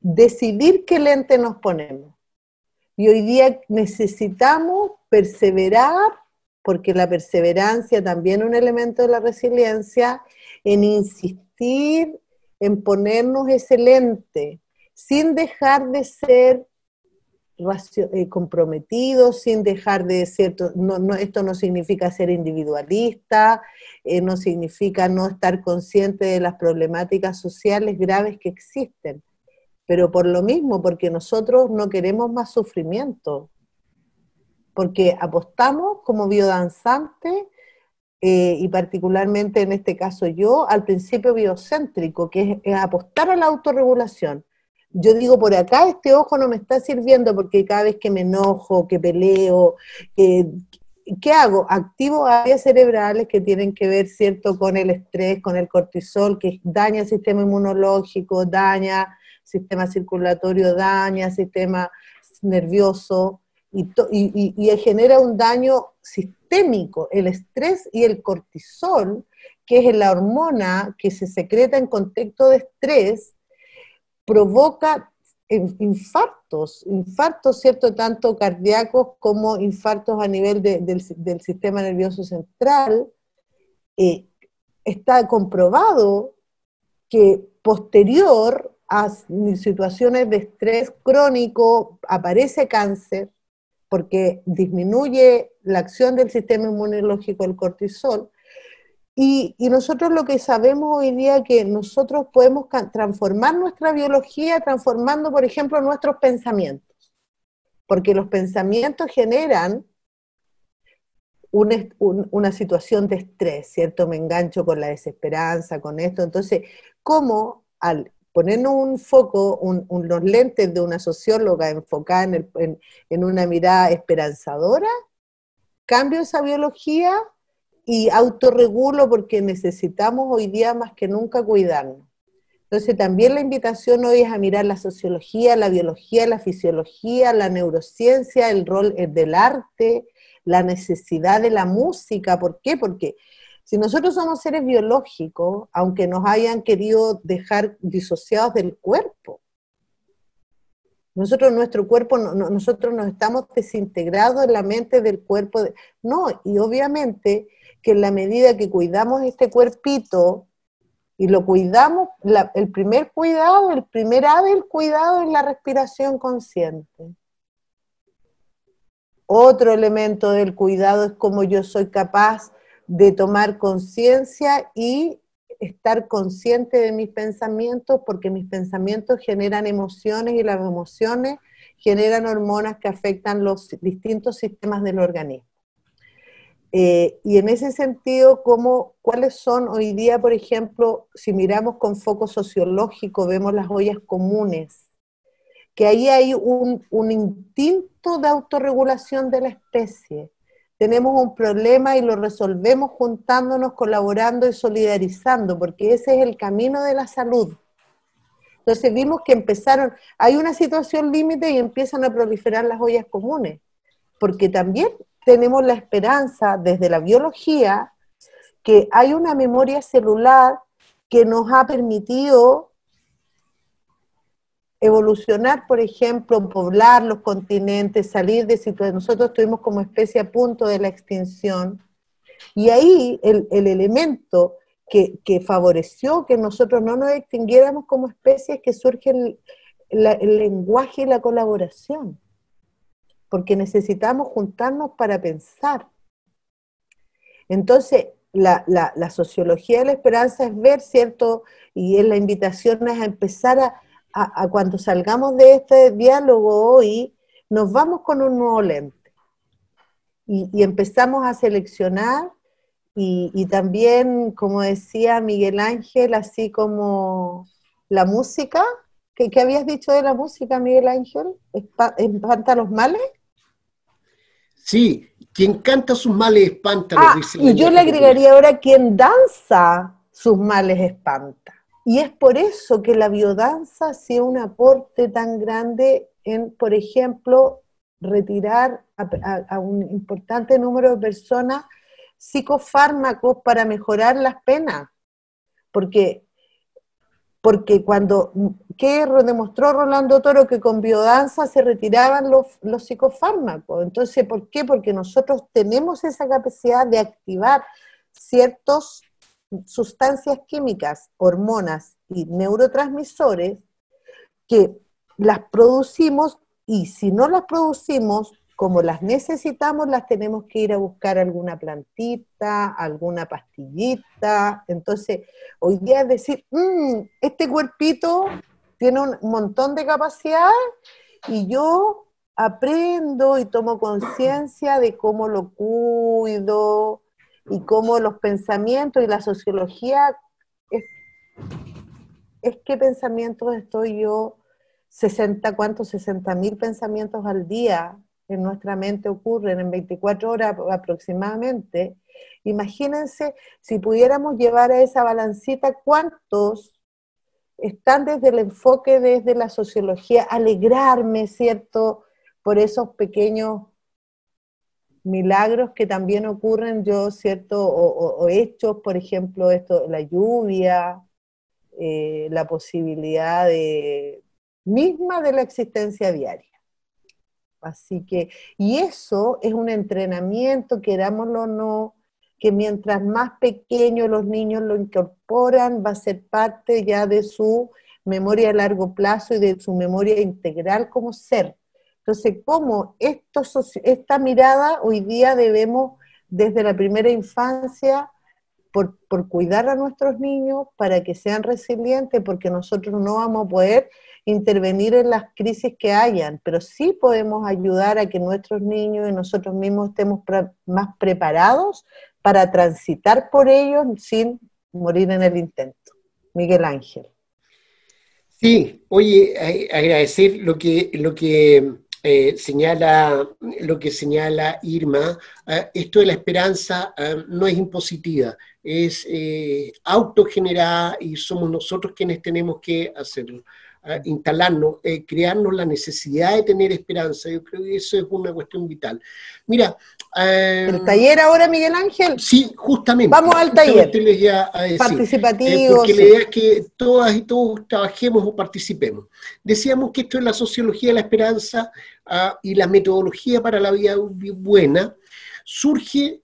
decidir qué lente nos ponemos. Y hoy día necesitamos perseverar, porque la perseverancia también es un elemento de la resiliencia, en insistir, en ponernos ese lente, sin dejar de ser comprometidos, sin dejar de ser, esto no significa ser individualista, no significa no estar consciente de las problemáticas sociales graves que existen, pero por lo mismo, porque nosotros no queremos más sufrimiento, porque apostamos como biodanzantes, y particularmente en este caso yo, al principio biocéntrico, que es apostar a la autorregulación. Yo digo, por acá este ojo no me está sirviendo, porque cada vez que me enojo, que peleo, ¿qué hago? Activo áreas cerebrales que tienen que ver, ¿cierto?, con el estrés, con el cortisol, que daña el sistema inmunológico, daña el sistema circulatorio, daña el sistema nervioso, y genera un daño sistémico. El estrés y el cortisol, que es la hormona que se secreta en contexto de estrés, provoca infartos, ¿cierto?, tanto cardíacos como infartos a nivel del sistema nervioso central. Está comprobado que posterior a situaciones de estrés crónico aparece cáncer, porque disminuye la acción del sistema inmunológico, el cortisol. Y nosotros lo que sabemos hoy día es que nosotros podemos transformar nuestra biología transformando, por ejemplo, nuestros pensamientos, porque los pensamientos generan una situación de estrés, ¿cierto? Me engancho con la desesperanza, con esto. Entonces, ¿cómo al ponernos un foco, unos lentes de una socióloga enfocada en una mirada esperanzadora, cambio esa biología y autorregulo porque necesitamos hoy día más que nunca cuidarnos. Entonces también la invitación hoy es a mirar la sociología, la biología, la fisiología, la neurociencia, el rol del arte, la necesidad de la música. ¿Por qué? Porque si nosotros somos seres biológicos, aunque nos hayan querido dejar disociados del cuerpo, nuestro cuerpo, nosotros nos estamos desintegrados en la mente del cuerpo. No, y obviamente que en la medida que cuidamos este cuerpito, y lo cuidamos, el primer A del cuidado es la respiración consciente. Otro elemento del cuidado es cómo yo soy capaz de tomar conciencia y estar consciente de mis pensamientos, porque mis pensamientos generan emociones y las emociones generan hormonas que afectan los distintos sistemas del organismo. Y en ese sentido, ¿cuáles son hoy día, por ejemplo, si miramos con foco sociológico, vemos las ollas comunes, que ahí hay un instinto de autorregulación de la especie. Tenemos un problema y lo resolvemos juntándonos, colaborando y solidarizando, porque ese es el camino de la salud. Entonces vimos que hay una situación límite y empiezan a proliferar las ollas comunes, porque también tenemos la esperanza desde la biología que hay una memoria celular que nos ha permitido evolucionar, por ejemplo, poblar los continentes, salir de situaciones. Nosotros estuvimos como especie a punto de la extinción, y ahí el elemento que favoreció que nosotros no nos extinguiéramos como especie es que surge el lenguaje y la colaboración, porque necesitamos juntarnos para pensar. Entonces, la sociología de la esperanza es ver, ¿cierto? Y es la invitación es a empezar a cuando salgamos de este diálogo hoy, nos vamos con un nuevo lente. Y empezamos a seleccionar, y también, como decía Miguel Ángel, así como la música, ¿qué habías dicho de la música, Miguel Ángel? ¿Espanta los males? Sí, quien canta sus males espanta, nos dice el Y yo lenguaje le popular. agregaría ahora quien danza sus males espanta. Y es por eso que la biodanza ha sido un aporte tan grande en, por ejemplo, retirar a un importante número de personas psicofármacos para mejorar las penas. Porque ¿qué demostró Rolando Toro? Que con biodanza se retiraban los psicofármacos. Entonces, ¿por qué? Porque nosotros tenemos esa capacidad de activar ciertas sustancias químicas, hormonas y neurotransmisores que las producimos, y si no las producimos, como las necesitamos, las tenemos que ir a buscar alguna plantita, alguna pastillita. Entonces, hoy día es decir, este cuerpito tiene un montón de capacidades y yo aprendo y tomo conciencia de cómo lo cuido y cómo los pensamientos y la sociología es qué pensamientos estoy yo, 60.000 pensamientos al día en nuestra mente ocurren en 24 horas aproximadamente. Imagínense si pudiéramos llevar a esa balancita cuántos están desde el enfoque, desde la sociología, alegrarme, ¿cierto?, por esos pequeños milagros que también ocurren, ¿cierto?, o hechos, por ejemplo, la lluvia, la posibilidad misma de la existencia diaria. Así que, y eso es un entrenamiento, querámoslo o no, que mientras más pequeños los niños lo incorporan, va a ser parte ya de su memoria a largo plazo y de su memoria integral como ser. Entonces, ¿cómo esta mirada hoy día debemos, desde la primera infancia, por cuidar a nuestros niños para que sean resilientes, porque nosotros no vamos a poder intervenir en las crisis que hayan, pero sí podemos ayudar a que nuestros niños y nosotros mismos estemos más preparados para transitar por ellos sin morir en el intento? Miguel Ángel. Sí, oye, agradecer lo que señala Irma. Esto de la esperanza no es impositiva, es autogenerada y somos nosotros quienes tenemos que hacerlo. Instalarnos, crearnos la necesidad de tener esperanza. Yo creo que eso es una cuestión vital. Mira, ¿El taller ahora, Miguel Ángel? sí, justamente. Vamos al taller. Les iba a decir, participativo. porque sí. la idea es que todas y todos trabajemos o participemos. Decíamos que esto es la sociología de la esperanza y la metodología para la vida buena surge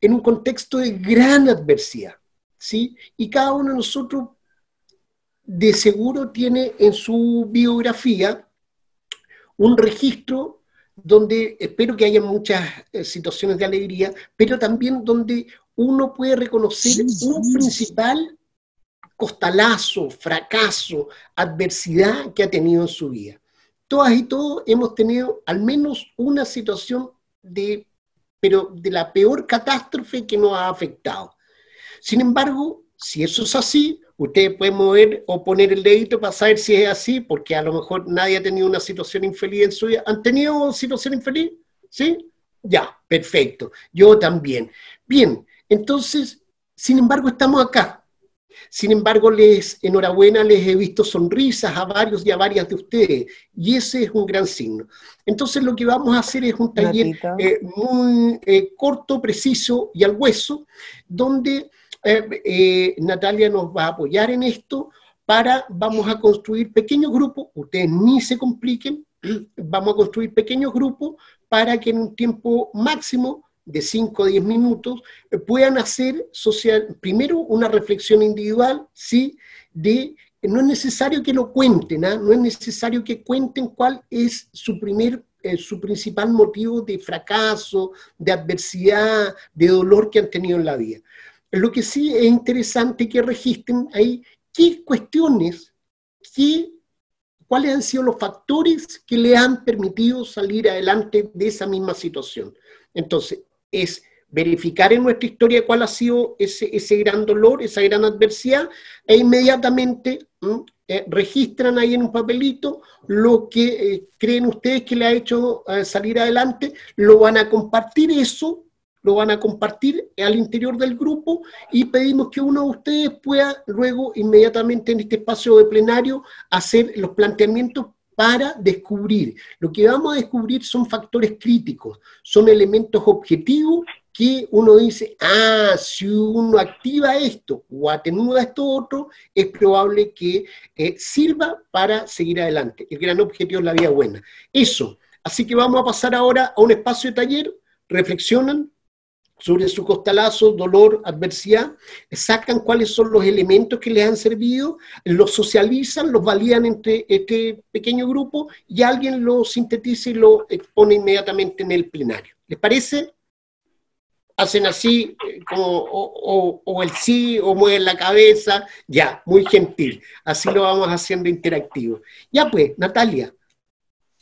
en un contexto de gran adversidad, ¿sí? Y cada uno de nosotros de seguro tiene en su biografía un registro donde espero que haya muchas situaciones de alegría, pero también donde uno puede reconocer un principal costalazo, fracaso, adversidad que ha tenido en su vida. Todas y todos hemos tenido al menos una situación pero de la peor catástrofe que nos ha afectado. Sin embargo, si eso es así, ustedes pueden mover o poner el dedito para saber si es así, porque a lo mejor nadie ha tenido una situación infeliz en su vida. ¿Han tenido situación infeliz? ¿Sí? Ya, perfecto. Yo también. Bien, entonces, sin embargo, estamos acá. Sin embargo, enhorabuena, les he visto sonrisas a varios y a varias de ustedes, y ese es un gran signo. Entonces, lo que vamos a hacer es un taller muy corto, preciso y al hueso, donde Natalia nos va a apoyar en esto, vamos a construir pequeños grupos, ustedes ni se compliquen, vamos a construir pequeños grupos para que en un tiempo máximo de 5 a 10 minutos, puedan hacer primero una reflexión individual, ¿sí? No es necesario que lo cuenten, no es necesario que cuenten cuál es su principal motivo de fracaso, de adversidad, de dolor que han tenido en la vida. Lo que sí es interesante que registren ahí qué cuestiones, cuáles han sido los factores que le han permitido salir adelante de esa misma situación. Entonces, es verificar en nuestra historia cuál ha sido ese gran dolor, esa gran adversidad, e inmediatamente registran ahí en un papelito lo que creen ustedes que le ha hecho salir adelante, lo van a compartir lo van a compartir al interior del grupo y pedimos que uno de ustedes pueda luego inmediatamente en este espacio de plenario hacer los planteamientos para descubrir. Lo que vamos a descubrir son factores críticos, son elementos objetivos que uno dice, si uno activa esto o atenúa esto otro, es probable que sirva para seguir adelante. El gran objetivo es la vida buena. Eso. Así que vamos a pasar ahora a un espacio de taller, reflexionan sobre su costalazo, dolor, adversidad, sacan cuáles son los elementos que les han servido, los socializan, los validan entre este pequeño grupo y alguien lo sintetiza y lo expone inmediatamente en el plenario. ¿Les parece? Hacen así, o el sí, o mueven la cabeza, ya, muy gentil. Así lo vamos haciendo interactivo. Ya pues, Natalia.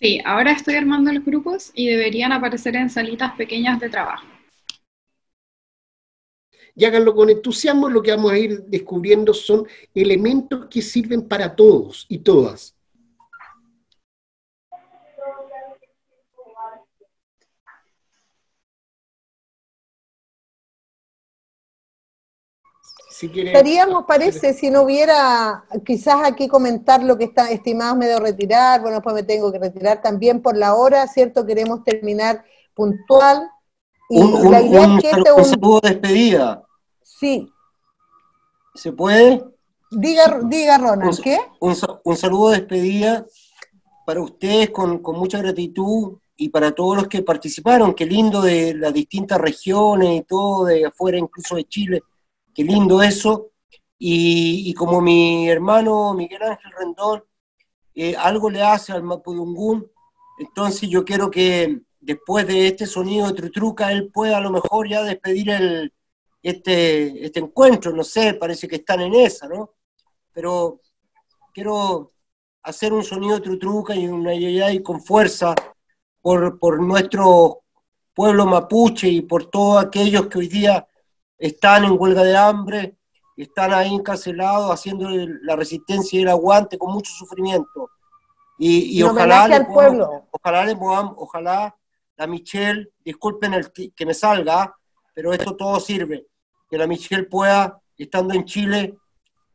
Sí, ahora estoy armando los grupos y deberían aparecer en salitas pequeñas de trabajo. Y háganlo con entusiasmo, lo que vamos a ir descubriendo son elementos que sirven para todos y todas. Si estaríamos, parece, si no hubiera, quizás aquí comentar lo que está estimados medio retirar, bueno, después me tengo que retirar también por la hora, ¿cierto? Queremos terminar puntual. Y la idea es que un saludo de despedida. Sí. ¿Se puede? Diga Ronald, ¿qué? Un saludo de despedida para ustedes con mucha gratitud y para todos los que participaron. Qué lindo de las distintas regiones y todo, de afuera incluso de Chile. Qué lindo eso. Y como mi hermano Miguel Ángel Rendón algo le hace al Mapudungún, entonces yo quiero que después de este sonido de Trutruca él pueda a lo mejor ya despedir este encuentro, no sé, parece que están en esa, ¿no? Pero quiero hacer un sonido de Trutruca y una yayay con fuerza por nuestro pueblo mapuche y por todos aquellos que hoy día están en huelga de hambre, están ahí encarcelados haciendo la resistencia y el aguante con mucho sufrimiento. Y ojalá, ojalá la Michelle, disculpen que me salga, pero esto todo sirve, que la Michelle pueda, estando en Chile,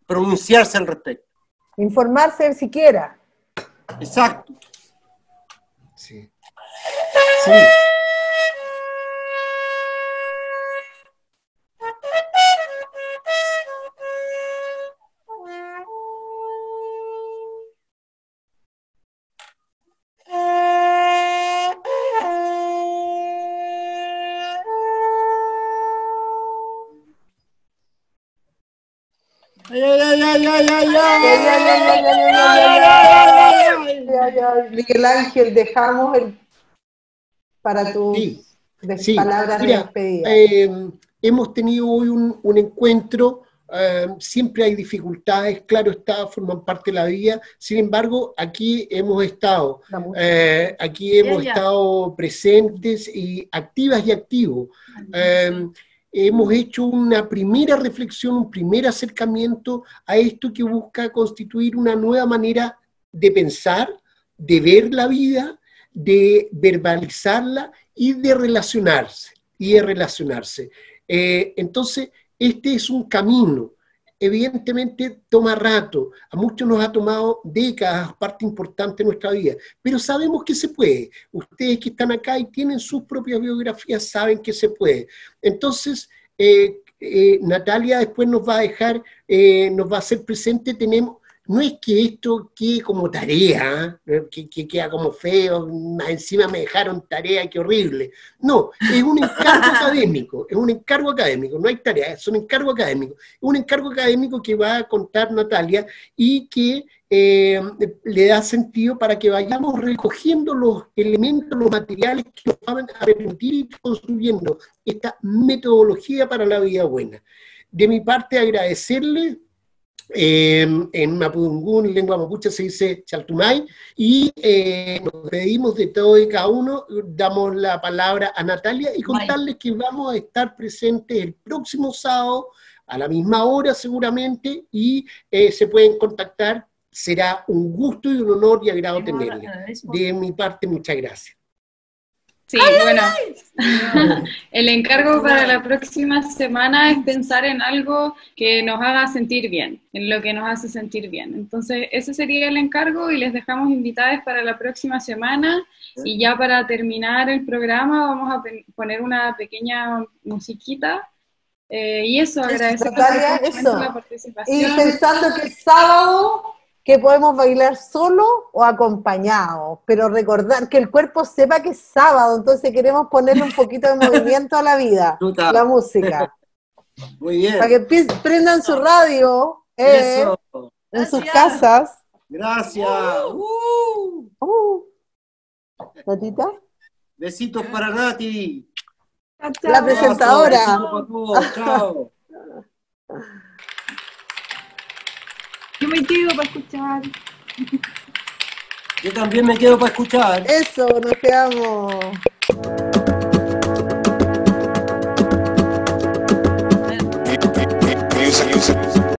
pronunciarse al respecto. Informarse siquiera. Exacto. Sí. Sí. Miguel Ángel, dejamos para tus palabras de despedida. Hemos tenido hoy un encuentro, siempre hay dificultades, claro está, forman parte de la vida, sin embargo, aquí hemos estado presentes y activas y activos. Hemos hecho una primera reflexión, un primer acercamiento a esto que busca constituir una nueva manera de pensar, de ver la vida, de verbalizarla y de relacionarse. Entonces, este es un camino. Evidentemente toma rato, a muchos nos ha tomado décadas, parte importante de nuestra vida, pero sabemos que se puede. Ustedes que están acá y tienen sus propias biografías saben que se puede. Entonces, Natalia después nos va a dejar, nos va a hacer presente, no es que esto quede como tarea, que queda como feo, más encima me dejaron tarea, qué horrible. No, es un encargo académico, no hay tarea, es un encargo académico. Es un encargo académico que va a contar Natalia y que le da sentido para que vayamos recogiendo los elementos, los materiales que nos van a permitir ir construyendo esta metodología para la vida buena. De mi parte, agradecerle. En Mapudungún, lengua mapuche, se dice Chaltumay, y nos despedimos de todo y cada uno, damos la palabra a Natalia y contarles que vamos a estar presentes el próximo sábado a la misma hora seguramente, y se pueden contactar, será un gusto y un honor y agrado tenerle. De mi parte, muchas gracias. Sí, bueno, el encargo para la próxima semana es pensar en algo que nos haga sentir bien, en lo que nos hace sentir bien. Entonces, ese sería el encargo y les dejamos invitadas para la próxima semana. Y ya para terminar el programa vamos a poner una pequeña musiquita. Y eso, agradecer la participación. Y pensando que es sábado, que podemos bailar solo o acompañados, pero recordar que el cuerpo sepa que es sábado, entonces queremos ponerle un poquito de movimiento a la vida, la música. Muy bien. Para que prendan su radio en sus casas. Gracias. ¿Natita? Besitos para Nati. La presentadora. Chao. Yo me quedo para escuchar. Yo también me quedo para escuchar. Eso, nos quedamos.